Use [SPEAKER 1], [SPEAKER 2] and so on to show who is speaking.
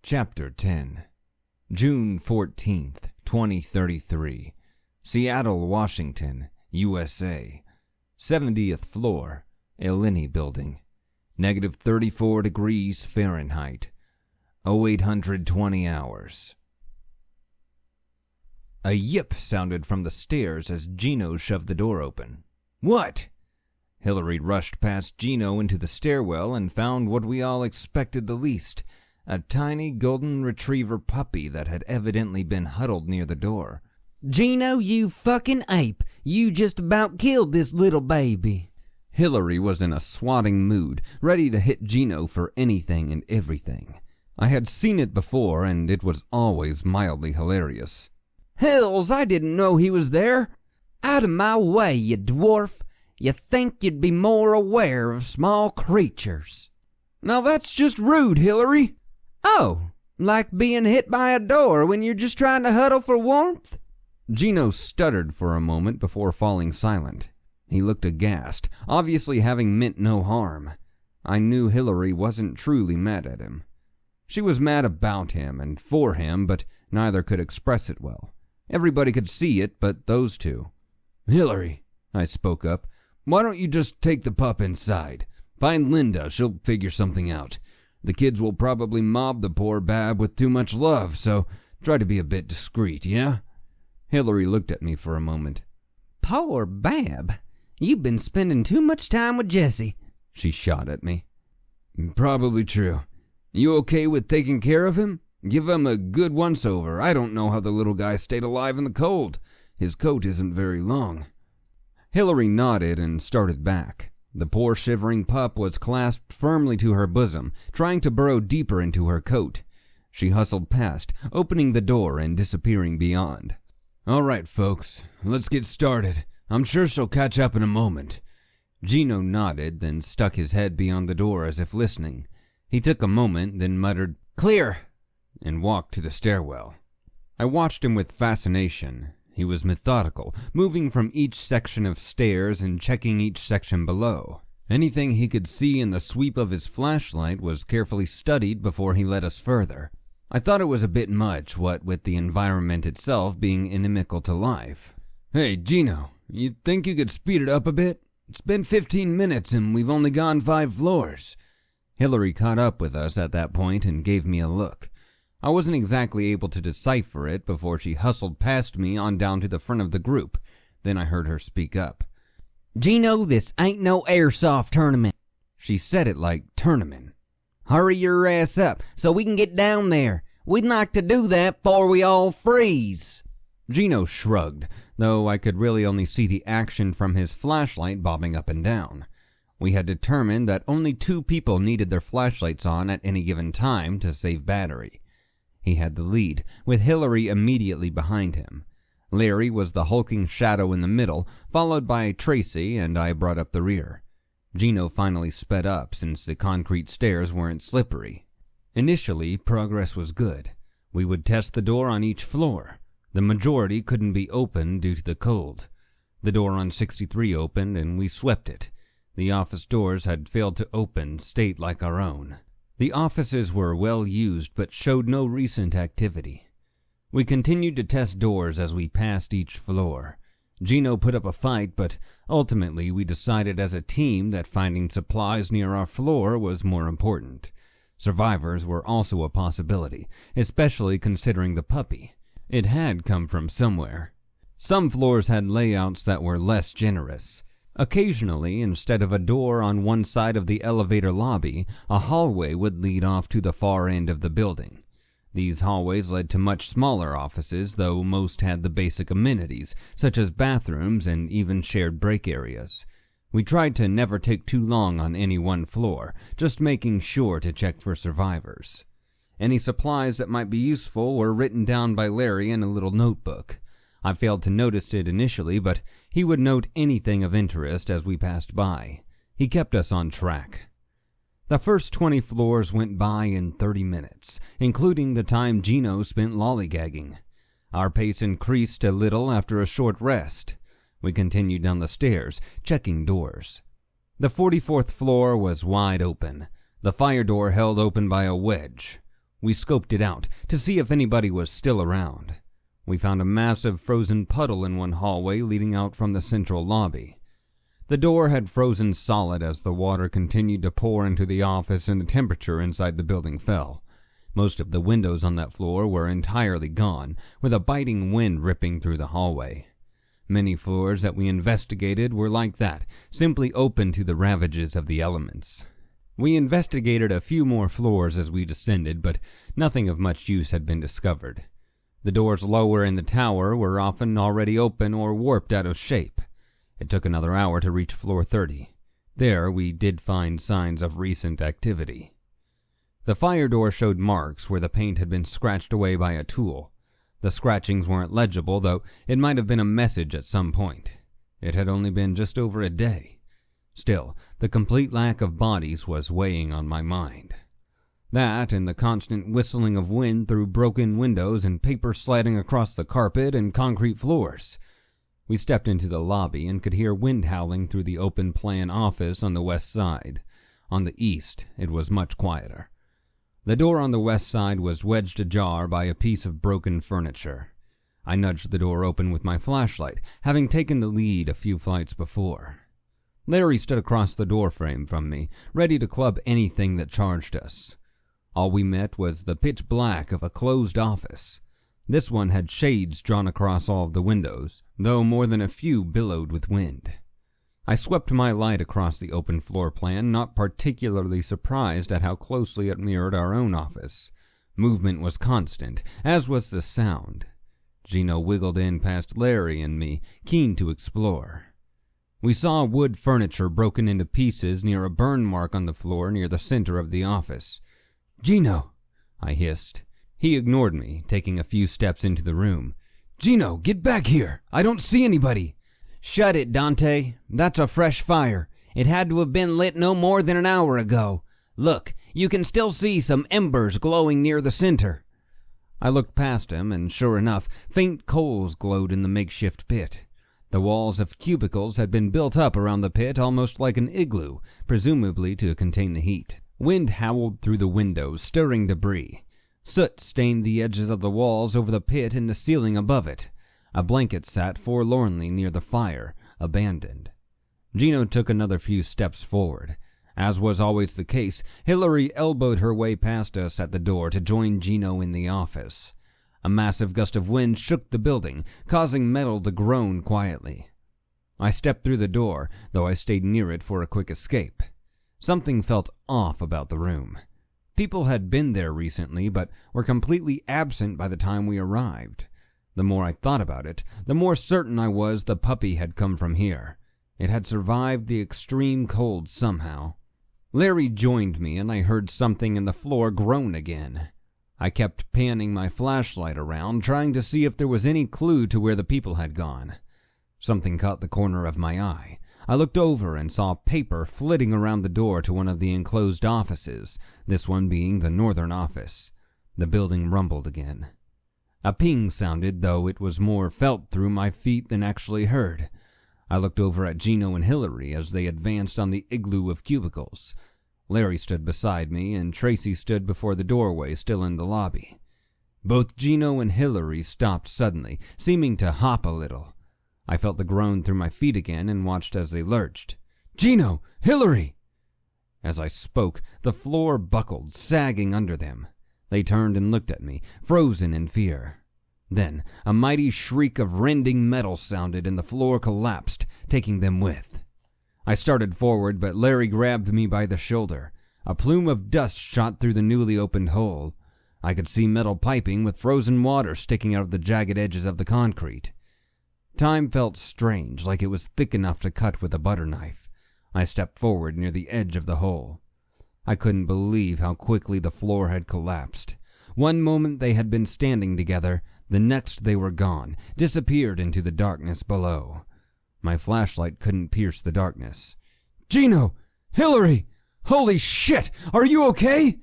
[SPEAKER 1] Chapter 10 June 14th, 2033 Seattle, Washington, USA 70th floor, Eleni Building Negative 34 degrees Fahrenheit 0820 hours. A yip sounded from the stairs as Gino shoved the door open. What? Hillary rushed past Gino into the stairwell and found what we all expected the least, a tiny golden retriever puppy that had evidently been huddled near the door.
[SPEAKER 2] Gino, you fucking ape! You just about killed this little baby.
[SPEAKER 1] Hillary was in a swatting mood, ready to hit Gino for anything and everything. I had seen it before, and it was always mildly hilarious.
[SPEAKER 2] Hells, I didn't know he was there. Out of my way, you dwarf. You think you'd be more aware of small creatures.
[SPEAKER 1] Now that's just rude, Hillary.
[SPEAKER 2] Oh, like being hit by a door when you're just trying to huddle for warmth?
[SPEAKER 1] Gino stuttered for a moment before falling silent. He looked aghast, obviously having meant no harm. I knew Hillary wasn't truly mad at him. She was mad about him and for him, but neither could express it well. Everybody could see it but those two. Hillary, I spoke up, why don't you just take the pup inside? Find Linda, she'll figure something out. The kids will probably mob the poor Bab with too much love, so try to be a bit discreet, yeah? Hillary looked at me for a moment.
[SPEAKER 2] Poor Bab. You've been spending too much time with Jessie,
[SPEAKER 1] she shot at me. Probably true. You okay with taking care of him? Give him a good once-over. I don't know how the little guy stayed alive in the cold. His coat isn't very long. Hillary nodded and started back. The poor shivering pup was clasped firmly to her bosom, trying to burrow deeper into her coat. She hustled past, opening the door and disappearing beyond. All right, folks, let's get started. I'm sure she'll catch up in a moment. Gino nodded, then stuck his head beyond the door as if listening. He took a moment, then muttered, "Clear," and walked to the stairwell. I watched him with fascination. He was methodical, moving from each section of stairs and checking each section below. Anything he could see in the sweep of his flashlight was carefully studied before he led us further. I thought it was a bit much, what with the environment itself being inimical to life. Hey, Gino, you think you could speed it up a bit? It's been 15 minutes and we've only gone 5 floors. Hillary caught up with us at that point and gave me a look. I wasn't exactly able to decipher it before she hustled past me on down to the front of the group. Then I heard her speak up.
[SPEAKER 2] Gino, this ain't no airsoft tournament.
[SPEAKER 1] She said it like tournament.
[SPEAKER 2] Hurry your ass up so we can get down there. We'd like to do that before we all freeze.
[SPEAKER 1] Gino shrugged, though I could really only see the action from his flashlight bobbing up and down. We had determined that only 2 people needed their flashlights on at any given time to save battery. He had the lead, with Hillary immediately behind him. Larry was the hulking shadow in the middle, followed by Tracy, and I brought up the rear. Gino finally sped up since the concrete stairs weren't slippery. Initially, progress was good. We would test the door on each floor. The majority couldn't be opened due to the cold. The door on 63 opened, and we swept it. The office doors had failed to open, state like our own. The offices were well used but showed no recent activity. We continued to test doors as we passed each floor. Gino put up a fight, but ultimately we decided as a team that finding supplies near our floor was more important. Survivors were also a possibility, especially considering the puppy. It had come from somewhere. Some floors had layouts that were less generous. Occasionally, instead of a door on one side of the elevator lobby, a hallway would lead off to the far end of the building. These hallways led to much smaller offices, though most had the basic amenities, such as bathrooms and even shared break areas. We tried to never take too long on any one floor, just making sure to check for survivors. Any supplies that might be useful were written down by Larry in a little notebook. I failed to notice it initially, but he would note anything of interest as we passed by. He kept us on track. The first 20 floors went by in 30 minutes, including the time Gino spent lollygagging. Our pace increased a little after a short rest. We continued down the stairs, checking doors. The 44th floor was wide open, the fire door held open by a wedge. We scoped it out to see if anybody was still around. We found a massive frozen puddle in one hallway leading out from the central lobby. The door had frozen solid as the water continued to pour into the office and the temperature inside the building fell. Most of the windows on that floor were entirely gone, with a biting wind ripping through the hallway. Many floors that we investigated were like that, simply open to the ravages of the elements. We investigated a few more floors as we descended, but nothing of much use had been discovered. The doors lower in the tower were often already open or warped out of shape. It took another hour to reach floor 30. There we did find signs of recent activity. The fire door showed marks where the paint had been scratched away by a tool. The scratchings weren't legible, though it might have been a message at some point. It had only been just over a day. Still, the complete lack of bodies was weighing on my mind. That and the constant whistling of wind through broken windows and paper sliding across the carpet and concrete floors. We stepped into the lobby and could hear wind howling through the open-plan office on the west side. On the east, it was much quieter. The door on the west side was wedged ajar by a piece of broken furniture. I nudged the door open with my flashlight, having taken the lead a few flights before. Larry stood across the doorframe from me, ready to club anything that charged us. All we met was the pitch black of a closed office. This one had shades drawn across all of the windows, though more than a few billowed with wind. I swept my light across the open floor plan, not particularly surprised at how closely it mirrored our own office. Movement was constant, as was the sound. Gino wiggled in past Larry and me, keen to explore. We saw wood furniture broken into pieces near a burn mark on the floor near the center of the office. "Gino," I hissed. He ignored me, taking a few steps into the room. "Gino, get back here! I don't see anybody!"
[SPEAKER 2] "Shut it, Dante. That's a fresh fire. It had to have been lit no more than an hour ago. Look, you can still see some embers glowing near the center." I looked past him, and sure enough, faint coals glowed in the makeshift pit. The walls of cubicles had been built up around the pit almost like an igloo, presumably to contain the heat. Wind howled through the windows, stirring debris. Soot stained the edges of the walls over the pit and the ceiling above it. A blanket sat forlornly near the fire, abandoned. Gino took another few steps forward. As was always the case, Hillary elbowed her way past us at the door to join Gino in the office. A massive gust of wind shook the building, causing metal to groan quietly. I stepped through the door, though I stayed near it for a quick escape. Something felt off about the room. People had been there recently, but were completely absent by the time we arrived. The more I thought about it, the more certain I was the puppy had come from here. It had survived the extreme cold somehow. Larry joined me, and I heard something in the floor groan again. I kept panning my flashlight around, trying to see if there was any clue to where the people had gone. Something caught the corner of my eye. I looked over and saw paper flitting around the door to one of the enclosed offices, this one being the northern office. The building rumbled again. A ping sounded, though it was more felt through my feet than actually heard. I looked over at Gino and Hillary as they advanced on the igloo of cubicles. Larry stood beside me, and Tracy stood before the doorway, still in the lobby. Both Gino and Hillary stopped suddenly, seeming to hop a little. I felt the groan through my feet again and watched as they lurched. "Gino! Hillary!" As I spoke, the floor buckled, sagging under them. They turned and looked at me, frozen in fear. Then a mighty shriek of rending metal sounded and the floor collapsed, taking them with. I started forward, but Larry grabbed me by the shoulder. A plume of dust shot through the newly opened hole. I could see metal piping with frozen water sticking out of the jagged edges of the concrete. Time felt strange, like it was thick enough to cut with a butter knife. I stepped forward near the edge of the hole. I couldn't believe how quickly the floor had collapsed. One moment they had been standing together, the next they were gone, disappeared into the darkness below. My flashlight couldn't pierce the darkness. "Gino! Hillary! Holy shit! Are you okay?"